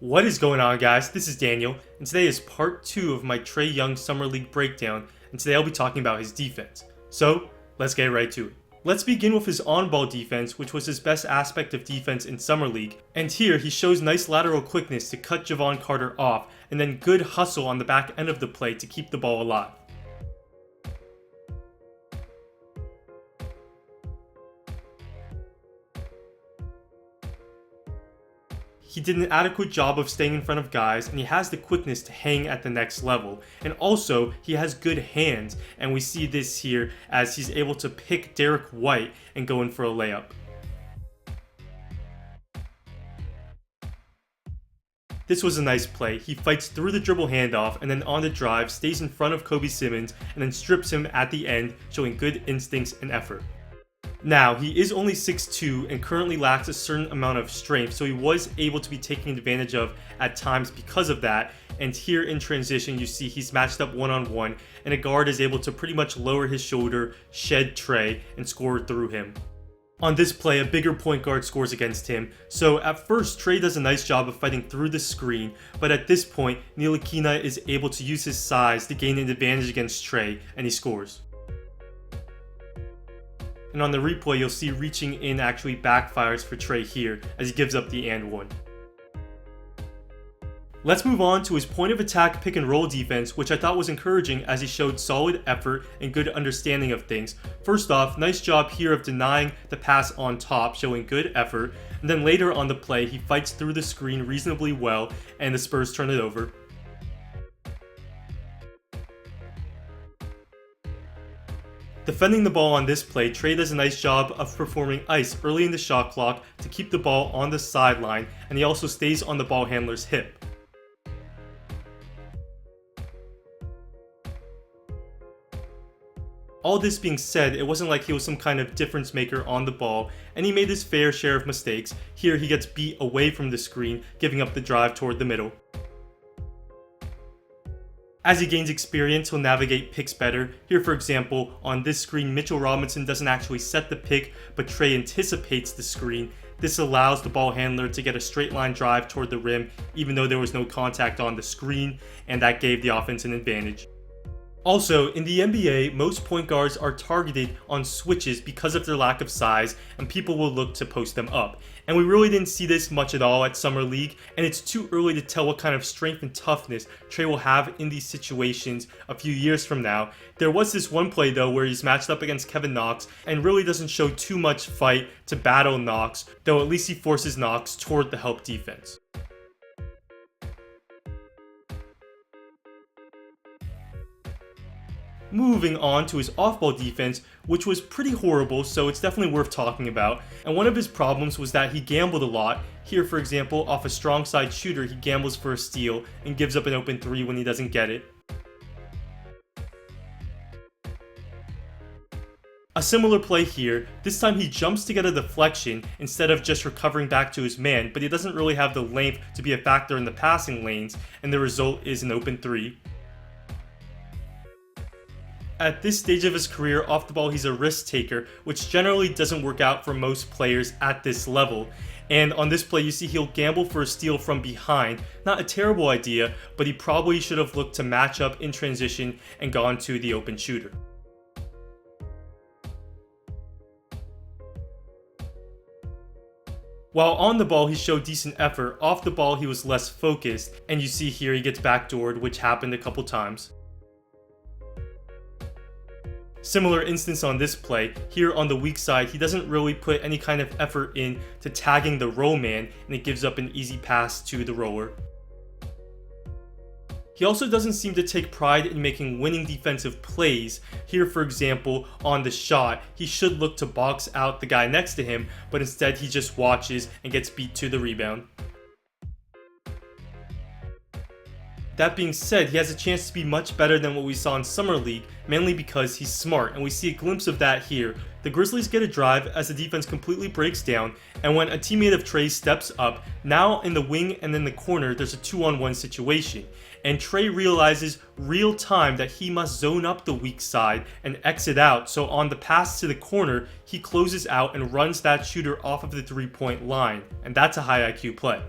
What is going on, guys? This is Daniel, and today is part 2 of my Trae Young Summer League breakdown, and today I'll be talking about his defense. So, let's get right to it. Let's begin with his on-ball defense, which was his best aspect of defense in Summer League, and here he shows nice lateral quickness to cut Javon Carter off, and then good hustle on the back end of the play to keep the ball alive. He did an adequate job of staying in front of guys, and he has the quickness to hang at the next level. And also, he has good hands, and we see this here as he's able to pick Derek White and go in for a layup. This was a nice play. He fights through the dribble handoff and then on the drive stays in front of Kobe Simmons and then strips him at the end, showing good instincts and effort. Now, he is only 6'2" and currently lacks a certain amount of strength, so he was able to be taken advantage of at times because of that. And here in transition, you see he's matched up one-on-one, and a guard is able to pretty much lower his shoulder, shed Trae, and score through him. On this play, a bigger point guard scores against him, so at first Trae does a nice job of fighting through the screen, but at this point, Ntilikina is able to use his size to gain an advantage against Trae, and he scores. And on the replay, you'll see reaching in actually backfires for Trae here as he gives up the and one. Let's move on to his point of attack pick and roll defense, which I thought was encouraging as he showed solid effort and good understanding of things. First off, nice job here of denying the pass on top, showing good effort. And then later on the play, he fights through the screen reasonably well and the Spurs turn it over. Defending the ball on this play, Trae does a nice job of performing ice early in the shot clock to keep the ball on the sideline, and he also stays on the ball handler's hip. All this being said, it wasn't like he was some kind of difference maker on the ball, and he made his fair share of mistakes. Here he gets beat away from the screen, giving up the drive toward the middle. As he gains experience, he'll navigate picks better. Here, for example, on this screen, Mitchell Robinson doesn't actually set the pick, but Trae anticipates the screen. This allows the ball handler to get a straight line drive toward the rim, even though there was no contact on the screen, and that gave the offense an advantage. Also, in the NBA, most point guards are targeted on switches because of their lack of size, and people will look to post them up. And we really didn't see this much at all at Summer League, and it's too early to tell what kind of strength and toughness Trae will have in these situations a few years from now. There was this one play though where he's matched up against Kevin Knox and really doesn't show too much fight to battle Knox, though at least he forces Knox toward the help defense. Moving on to his off-ball defense, which was pretty horrible, so it's definitely worth talking about. And one of his problems was that he gambled a lot. Here, for example, off a strong side shooter, he gambles for a steal and gives up an open three when he doesn't get it. A similar play here. This time he jumps to get a deflection instead of just recovering back to his man, but he doesn't really have the length to be a factor in the passing lanes, and the result is an open three. At this stage of his career, off the ball, he's a risk taker, which generally doesn't work out for most players at this level. And on this play, you see he'll gamble for a steal from behind. Not a terrible idea, but he probably should have looked to match up in transition and gone to the open shooter. While on the ball, he showed decent effort. Off the ball, he was less focused. And you see here he gets backdoored, which happened a couple times. Similar instance on this play. Here on the weak side, he doesn't really put any kind of effort in to tagging the roll man, and it gives up an easy pass to the roller. He also doesn't seem to take pride in making winning defensive plays. Here, for example, on the shot, he should look to box out the guy next to him, but instead he just watches and gets beat to the rebound. That being said, he has a chance to be much better than what we saw in Summer League, mainly because he's smart, and we see a glimpse of that here. The Grizzlies get a drive as the defense completely breaks down, and when a teammate of Trae steps up, now in the wing and in the corner, there's a 2-on-1 situation. And Trae realizes real time that he must zone up the weak side and exit out, so on the pass to the corner, he closes out and runs that shooter off of the 3-point line, and that's a high IQ play.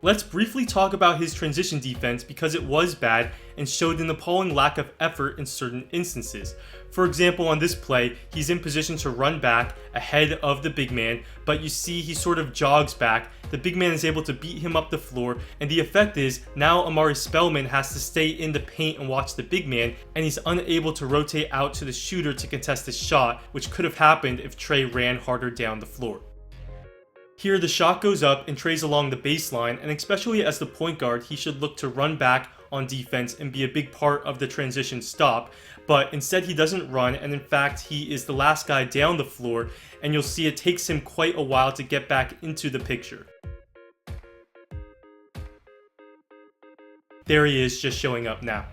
Let's briefly talk about his transition defense because it was bad and showed an appalling lack of effort in certain instances. For example, on this play, he's in position to run back ahead of the big man, but you see he sort of jogs back. The big man is able to beat him up the floor, and the effect is now Amari Spellman has to stay in the paint and watch the big man, and he's unable to rotate out to the shooter to contest the shot, which could have happened if Trae ran harder down the floor. Here, the shot goes up and Trae's along the baseline, and especially as the point guard, he should look to run back on defense and be a big part of the transition stop, but instead he doesn't run, and in fact he is the last guy down the floor, and you'll see it takes him quite a while to get back into the picture. There he is, just showing up now.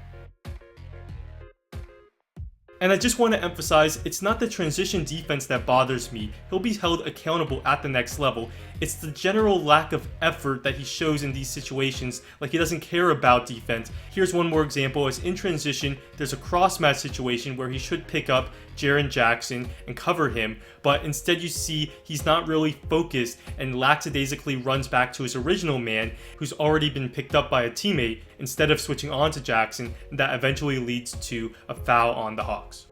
And I just want to emphasize, it's not the transition defense that bothers me. He'll be held accountable at the next level. It's the general lack of effort that he shows in these situations, like he doesn't care about defense. Here's one more example, as in transition, there's a cross-match situation where he should pick up Jaren Jackson and cover him, but instead you see he's not really focused and lackadaisically runs back to his original man, who's already been picked up by a teammate, instead of switching on to Jackson, and that eventually leads to a foul on the Hawks.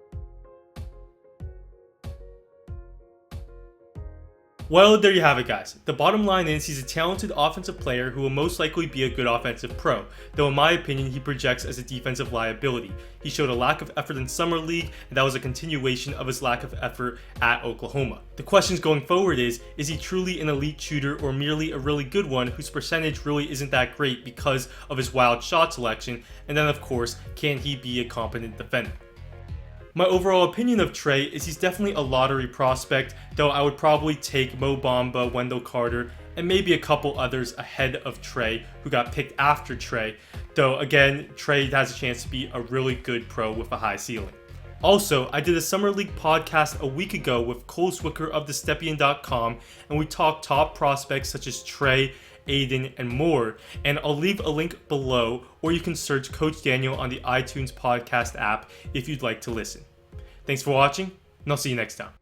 Well, there you have it, guys. The bottom line is he's a talented offensive player who will most likely be a good offensive pro, though in my opinion he projects as a defensive liability. He showed a lack of effort in Summer League, and that was a continuation of his lack of effort at Oklahoma. The questions going forward is he truly an elite shooter or merely a really good one whose percentage really isn't that great because of his wild shot selection, and then of course, can he be a competent defender? My overall opinion of Trae is he's definitely a lottery prospect, though I would probably take Mo Bamba, Wendell Carter, and maybe a couple others ahead of Trae who got picked after Trae, though again, Trae has a chance to be a really good pro with a high ceiling. Also, I did a Summer League podcast a week ago with Cole Swicker of TheStepian.com, and we talked top prospects such as Trae, Aiden, and more, and I'll leave a link below, or you can search Coach Daniel on the iTunes podcast app if you'd like to listen. Thanks for watching, and I'll see you next time.